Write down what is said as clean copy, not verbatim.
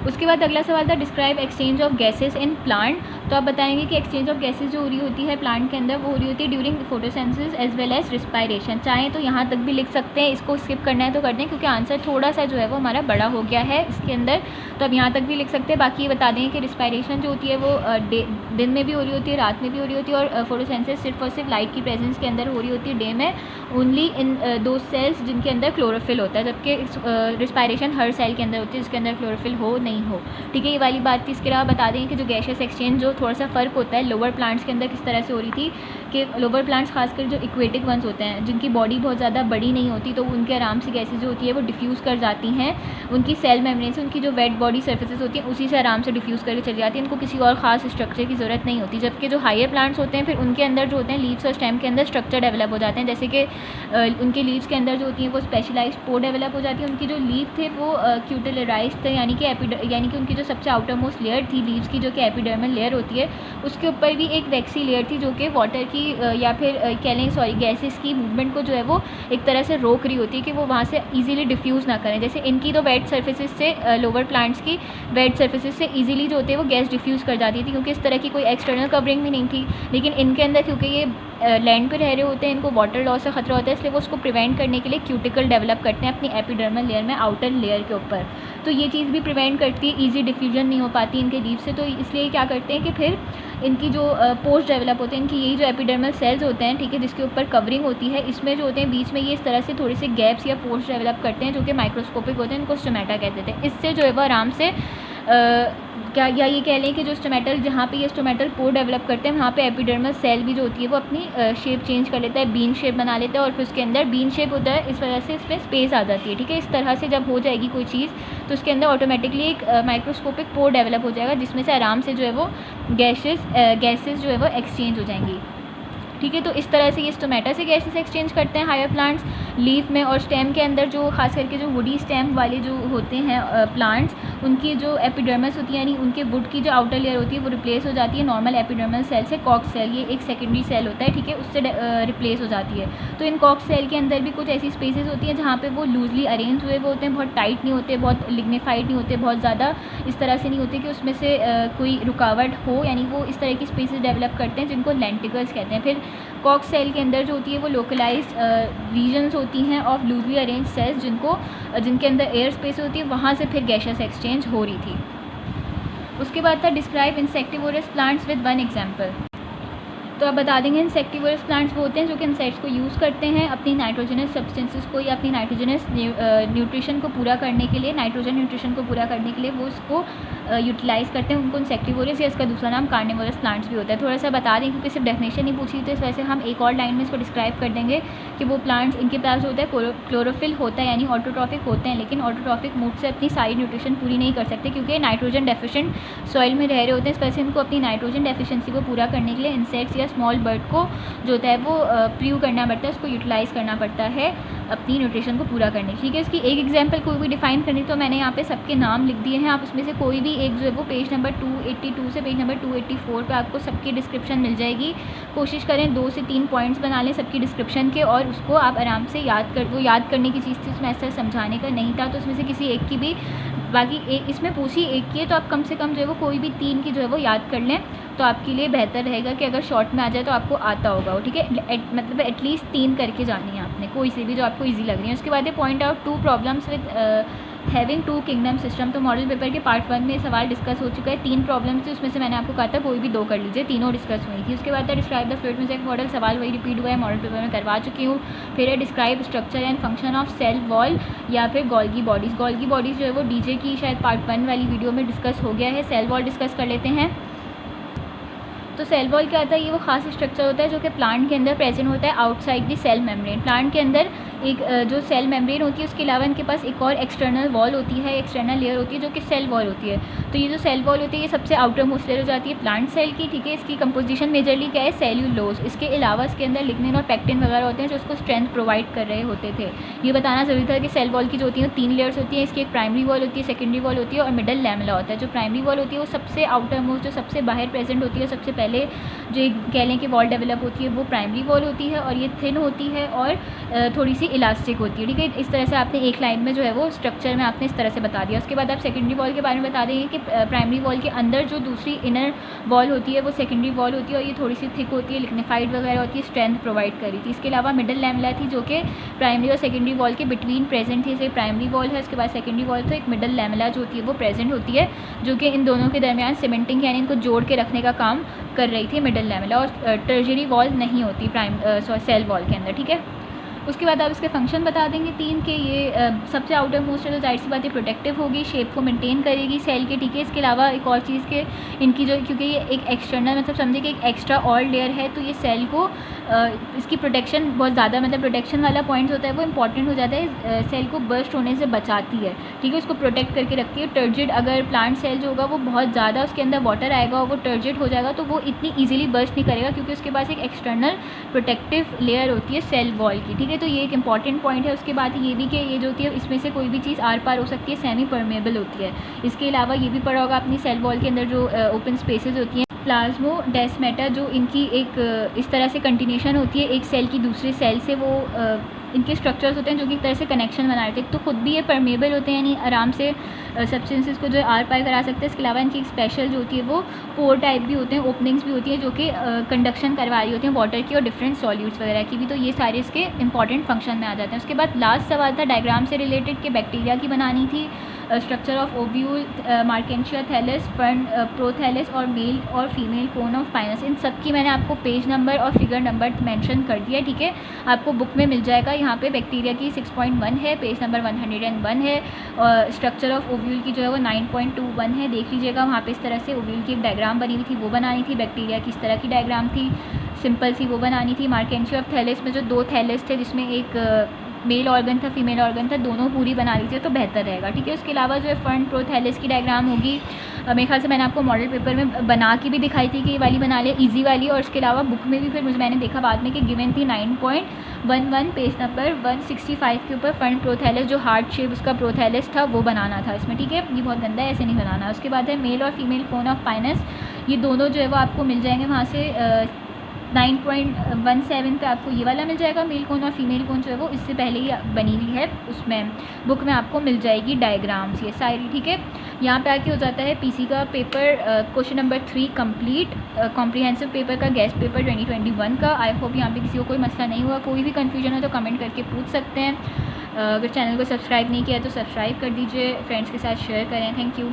उसके बाद अगला सवाल था describe exchange of gases in plant. तो आप बताएंगे कि एक्सचेंज ऑफ गैसेस जो हो रही होती है प्लांट के अंदर वो हो रही होती है during photosynthesis as well as respiration. चाहें तो यहाँ तक भी लिख सकते हैं, इसको स्किप करना है तो करते हैं क्योंकि आंसर थोड़ा सा जो है वो हमारा बड़ा हो गया है इसके अंदर, तो अब यहाँ तक भी लिख सकते हैं। बाकी ये बता दें कि रिस्पायरेशन जो होती है वो दिन में भी हो रही होती है, रात में भी हो रही होती है, और फोटोसिंथेसिस सिर्फ और सिर्फ लाइट की प्रेजेंस के अंदर हो रही होती है डे में, ओनली इन दो सेल्स जिनके अंदर क्लोरोफिल होता है, जबकि रिस्पायरेशन हर सेल के अंदर होती है जिसके अंदर क्लोरोफिल हो नहीं हो। ठीक है, ये वाली बात थी। इसके अलावा बता दें कि जो गैशियस एक्सचेंज जो थोड़ा सा फ़र्क होता है लोअर प्लांट्स के अंदर किस तरह से हो रही थी कि लोअर प्लांट्स खासकर जो इक्वेटिक वंस होते हैं जिनकी बॉडी बहुत ज़्यादा बड़ी नहीं होती, तो उनके आराम से गैसेज जो होती है वो डिफ्यूज़ कर जाती हैं, उनकी सेल मेम्ब्रेन से उनकी जो वेट बॉडी सर्फेसेस होती हैं उसी से आराम से डिफ्यूज़ करके चली जाती है, इनको किसी और ख़ास स्ट्रक्चर की ज़रूरत नहीं होती। जबकि जो हायर प्लांट्स होते हैं फिर उनके अंदर जो होते हैं लीव्स और स्टेम के अंदर स्ट्रक्चर डेवलप हो जाते हैं, जैसे कि उनके लीव्स के अंदर जो होती हैं वो स्पेशलाइज्ड पोर डेवलप हो जाती है। उनकी जो लीव थे वो क्यूटेलराइज थे, यानी कि उनकी जो सबसे आउटर मोस्ट लेयर थी लीव्स की जो कि एपिडर्मल लेयर होती है, उसके ऊपर भी एक वैक्सी लेयर थी जो कि वाटर की या फिर कह लें गैसेस की मूवमेंट को जो है वो एक तरह से रोक रही होती है कि वो वहाँ से इजीली डिफ्यूज़ ना करें। जैसे इनकी तो वेट सर्फेसिस से लोअर प्लांट्स की वेट सर्फेसिस से इजीली जो होते हैं वो गैस डिफ्यूज़ कर जाती थी क्योंकि इस तरह की कोई एक्सटर्नल कवरिंग भी नहीं थी। लेकिन इनके अंदर क्योंकि ये लैंड पे रह रहे होते हैं, इनको वाटर लॉस से ख़तरा होता है, इसलिए वो उसको प्रिवेंट करने के लिए क्यूटिकल डेवलप करते हैं अपनी एपिडर्मल लेयर में, आउटर लेयर के ऊपर। तो ये चीज़ भी प्रिवेंट करती है, ईजी डिफ्यूजन नहीं हो पाती इनके लीव से। तो इसलिए क्या करते हैं कि फिर इनकी जो पोस्ट डेवलप होते हैं, इनकी यही जो एपिडर्मल सेल्स होते हैं, ठीक है, जिसके ऊपर कवरिंग होती है, इसमें जो होते हैं बीच में ये इस तरह से थोड़े से गैप्स या पोस्ट डेवलप करते हैं जो कि माइक्रोस्कोपिक होते हैं, इनको स्टोमेटा कहते थे। इससे जो है वो आराम से क्या या ये कह लें कि जो स्टोमेटल जहाँ पे ये स्टोमेटल पोर डेवलप करते हैं वहाँ पे एपिडर्मल सेल भी जो होती है वो अपनी शेप चेंज कर लेता है, बीन शेप बना लेता है, और फिर उसके अंदर बीन शेप होता है, इस वजह से इसमें स्पेस आ जाती है। ठीक है, इस तरह से जब हो जाएगी कोई चीज़ तो उसके अंदर ऑटोमेटिकली एक माइक्रोस्कोपिक पोर डेवलप हो जाएगा जिसमें से आराम से जो है वो गैसेस जो है वो एक्सचेंज हो जाएंगी। ठीक है, तो इस तरह से ये स्टोमेटा से गैसेस एक्सचेंज करते हैं हायर प्लांट्स लीफ में, और स्टेम के अंदर जो खास करके जो वुडी स्टेम वाले जो होते हैं प्लांट्स, उनकी जो एपिडर्मस होती है यानी उनके वुड की जो आउटर लेयर होती है वो रिप्लेस हो जाती है नॉर्मल एपिडर्मल सेल से। कॉक्स सेल ये एक सेकेंडरी सेल होता है, ठीक है, उससे रिप्लेस हो जाती है। तो इन कॉक्स सेल के अंदर भी कुछ ऐसी स्पेसेस होती हैं जहाँ पे वो लूजली अरेंज हुए हुए होते हैं, बहुत टाइट नहीं होते, बहुत लिग्निफाइड नहीं होते, बहुत ज़्यादा इस तरह से नहीं होते कि उसमें से कोई रुकावट हो, यानी वो इस तरह की स्पेसेस डेवलप करते हैं जिनको लेंटिकल्स कहते हैं। फिर कॉक्स सेल के अंदर जो होती है वो लोकलाइज्ड रीजन्स होती हैं ऑफ लूजली अरेंज सेल्स जिनके अंदर एयर स्पेस होती है, वहाँ से फिर गैसेस एक्सचेंज हो रही थी। उसके बाद था describe insectivorous plants with one example. तो आप बता देंगे इंसेक्टिवोरस प्लांट्स वो होते हैं जो कि इंसेक्ट्स को यूज़ करते हैं अपनी नाइट्रोजनस सब्सटेंसेस को या अपनी नाइट्रोजनस न्यूट्रिशन को पूरा करने के लिए, नाइट्रोजन न्यूट्रिशन को पूरा करने के लिए वो उसको यूटिलाइज़ करते हैं, उनको इंसेक्टिवोरस या इसका दूसरा नाम कार्निवोरस प्लांट्स भी होता है। थोड़ा सा बता दें क्योंकि सिर्फ डेफिनेशन नहीं पूछी तो इस वजह से हम एक और लाइन में इसको डिस्क्राइब कर देंगे कि वो प्लांट्स इनके पास होता है क्लोरोफिल होता है यानी ऑटोट्रॉफिक होते हैं, लेकिन ऑटोट्रॉफिक मोड से अपनी सारी न्यूट्रिशन पूरी नहीं कर सकते क्योंकि नाइट्रोजन डेफिशिएंट सॉइल में रह रहे होते हैं। इस वजह से इनको अपनी नाइट्रोजन डेफिशिएंसी को पूरा करने के लिए इंसेक्ट्स या स्मॉल बर्ड को जो होता है वो प्रीव करना पड़ता है, उसको यूटिलाइज़ करना पड़ता है अपनी न्यूट्रिशन को पूरा करने। ठीक है, इसकी एक एग्जांपल कोई भी डिफाइन करनी तो मैंने यहाँ पे सबके नाम लिख दिए हैं, आप उसमें से कोई भी एक जो है वो पेज नंबर 282 से पेज नंबर 284 पे आपको सबकी डिस्क्रिप्शन मिल जाएगी। कोशिश करें 2 से 3 पॉइंट्स बना लें सबकी डिस्क्रिप्शन के और उसको आप आराम से याद करने की चीज़ थी, उसमें ऐसा समझाने का नहीं था, तो उसमें से किसी एक की भी बाकी इसमें पूछी एक की है तो आप कम से कम जो है वो कोई भी 3 की जो है वो याद कर लें तो आपके लिए बेहतर रहेगा कि अगर शॉर्ट में आ जाए तो आपको आता होगा वो। ठीक है, मतलब एटलीस्ट 3 करके जानी है आपने, कोई सी भी जो आपको ईजी लग रही है। उसके बाद ये point out 2 problems with having 2 kingdom system. तो मॉडल पेपर के पार्ट 1 में सवाल डिस्कस हो चुका है, 3 प्रॉब्लम्स थी, उसमें से मैंने आपको कहा था कोई भी 2 कर लीजिए, तीनों डिस्कस हुई थी। उसके बाद describe the fluid mosaic model, सवाल वही रिपीट हुआ है, मॉडल पेपर में करवा चुकी हूँ। फिर है describe structure and function of cell wall या फिर गोल्गी बॉडीज़। गोल्गी बॉडीज़ जो है वो डीजे की शायद पार्ट 1 वाली वीडियो में डिस्कस हो गया है। सेल वॉल डिस्कस कर लेते हैं। तो सेल वॉल क्या होता है, ये वो खास स्ट्रक्चर होता है जो कि प्लांट के अंदर प्रेजेंट होता है outside the cell membrane. Plant के अंदर एक जो सेल मेम्ब्रेन होती है उसके अलावा इनके पास एक और एक्सटर्नल वॉल होती है, एक्सटर्नल लेयर होती है जो कि सेल वॉल होती है। तो ये जो सेल वॉल होती है ये सबसे आउटर मोस्ट लेयर हो जाती है प्लांट सेल की। ठीक है, इसकी कंपोजिशन मेजरली क्या है, सेल्यूलोज। इसके अलावा इसके अंदर लिग्निन और पेक्टिन वगैरह होते हैं जो उसको स्ट्रेंथ प्रोवाइड कर रहे होते थे। ये बताना ज़रूरी था कि सेल वॉल की जो होती है 3 लेयर्स होती है, इसकी एक प्राइमरी वॉल होती है, सेकेंडरी वॉल होती है और मिडल लैमेला होता है। जो प्राइमरी वॉल होती है वो सबसे आउटर मोस्ट जो सबसे बाहर प्रेजेंट होती है, सबसे पहले जो कह लें कि वॉल डेवलप होती है वो प्राइमरी वॉल होती है और ये थिन होती है और थोड़ी सी इलास्टिक होती है, ठीक है। इस तरह से आपने एक लाइन में जो है वो स्ट्रक्चर में आपने इस तरह से बता दिया। उसके बाद आप सेकेंडरी वॉल के बारे में बता देंगे कि प्राइमरी वॉल के अंदर जो दूसरी इनर वॉल होती है वो सेकेंडरी वॉल होती है और ये थोड़ी सी थिक होती है, लिग्निफाइड वगैरह होती है, स्ट्रेंथ प्रोवाइड करी थी। इसके अलावा मिडल लैमेला थी जो कि प्राइमरी और सेकेंडरी वॉल के बिटवीन प्रेजेंट थी। जैसे प्राइमरी वॉल है, उसके बाद सेकेंडरी वॉल, तो एक मिडल लैमेला जो होती है वो प्रेजेंट होती है, जो कि इन दोनों के दरमियान सीमेंटिंग यानी इनको जोड़ के रखने का काम कर रही थी मिडल लैमेला। और टर्शियरी वॉल नहीं होती सेल वॉल के अंदर, ठीक है। उसके बाद आप इसके फंक्शन बता देंगे 3 के। ये सबसे आउटर मोस्ट है तो जाहिर सी बात है प्रोटेक्टिव होगी, शेप को मेंटेन करेगी सेल के, ठीक है। इसके अलावा एक और चीज़ के इनकी जो, क्योंकि ये एक एक्सटर्नल मतलब समझे कि एक एक्स्ट्रा और लेयर है, तो ये सेल को इसकी प्रोटेक्शन बहुत ज़्यादा, मतलब प्रोटेक्शन वाला पॉइंट होता है वो इंपॉर्टेंट हो जाता है, सेल को बर्स्ट होने से बचाती है, ठीक है, उसको प्रोटेक्ट करके रखती है। टर्जिड अगर प्लांट सेल जो होगा वो बहुत ज़्यादा उसके अंदर वाटर आएगा और वो टर्जिड हो जाएगा तो वो इतनी ईजिली बर्स्ट नहीं करेगा, क्योंकि उसके पास एक एक्सटर्नल प्रोटेक्टिव लेयर होती है सेल वॉल की, ठीक है। तो ये एक इंपॉर्टेंट पॉइंट है। उसके बाद ये भी कि ये जो होती है इसमें से कोई भी चीज़ आर पार हो सकती है, सेमी परमेबल होती है। इसके अलावा ये भी पढ़ा होगा अपनी सेल वॉल के अंदर जो ओपन स्पेसेस होती हैं, प्लाज्मोडेस्माटा, जो इनकी एक इस तरह से कंटिन्यूशन होती है एक सेल की दूसरे सेल से, वो इनके स्ट्रक्चर्स होते हैं जो कि एक तरह से कनेक्शन बना रहे थे, तो खुद भी ये परमेबल होते हैं, यानी आराम से सब्सटेंसेस को जो आर पार करा सकते हैं। इसके अलावा इनकी एक स्पेशल जो होती है वो पोर टाइप भी होते हैं, ओपनिंग्स भी होती हैं जो कि कंडक्शन करवा रही होती हैं वाटर की और डिफरेंट सॉल्यूट्स वगैरह की भी, तो ये सारे इसके इंपॉर्टेंट फंक्शन में आ जाते हैं। उसके बाद लास्ट सवाल था डायग्राम से रिलेटेड कि बैक्टीरिया की बनानी थी, structure of ovule, marchantia thallus, fern prothallus और मेल और फीमेल कोन ऑफ पाइनस, इन सब की मैंने आपको पेज नंबर और फिगर नंबर मेंशन कर दिया, ठीक है। आपको बुक में मिल जाएगा, यहाँ पे बैक्टीरिया की 6.1 है, पेज नंबर 101 है, और स्ट्रक्चर ऑफ ओव्यूल की जो है वो 9.21 है, देख लीजिएगा। वहाँ पे इस तरह से ओव्यूल की एक डायग्राम बनी हुई थी, वो बनानी थी। बैक्टीरिया की इस तरह की डायग्राम थी, सिंपल सी, वो बनानी थी। मार्केंशिया ऑफ थैलस में जो 2 थैलस थे जिसमें एक मेल ऑर्गन था, फीमेल ऑर्गन था, दोनों पूरी बना लीजिए तो बेहतर रहेगा, ठीक है। उसके अलावा जो है फर्न प्रोथैलस की डायग्राम होगी, मेरे ख्याल से मैंने आपको मॉडल पेपर में बना के भी दिखाई थी कि ये वाली बना ले, इजी वाली। और इसके अलावा बुक में भी फिर मैंने देखा बाद में कि गिवन थी 9.11 पेज नंबर 165 के ऊपर फर्न प्रोथैलस, जो हार्ट शेप उसका प्रोथैलस था वो बनाना था इसमें, ठीक है। ये बहुत गंदा है, ऐसे नहीं बनाना। उसके बाद है मेल और फीमेल कोन ऑफ पाइनस, ये दोनों जो है वो आपको मिल जाएंगे वहाँ से 9.17 पे आपको ये वाला मिल जाएगा मेल कोन, और फीमेल कोन जो है वो इससे पहले ही बनी हुई है, उसमें बुक में आपको मिल जाएगी डायग्राम्स ये सारी, ठीक है। यहाँ पे आके हो जाता है पीसी का paper question number 3 complete, comprehensive paper का गेस्ट पेपर 2021 का। आई होप यहाँ पे किसी को कोई मसला नहीं हुआ, कोई भी कन्फ्यूजन हो तो कमेंट करके पूछ सकते हैं। अगर चैनल को सब्सक्राइब नहीं किया तो सब्सक्राइब कर दीजिए, फ्रेंड्स के साथ शेयर करें। Thank you.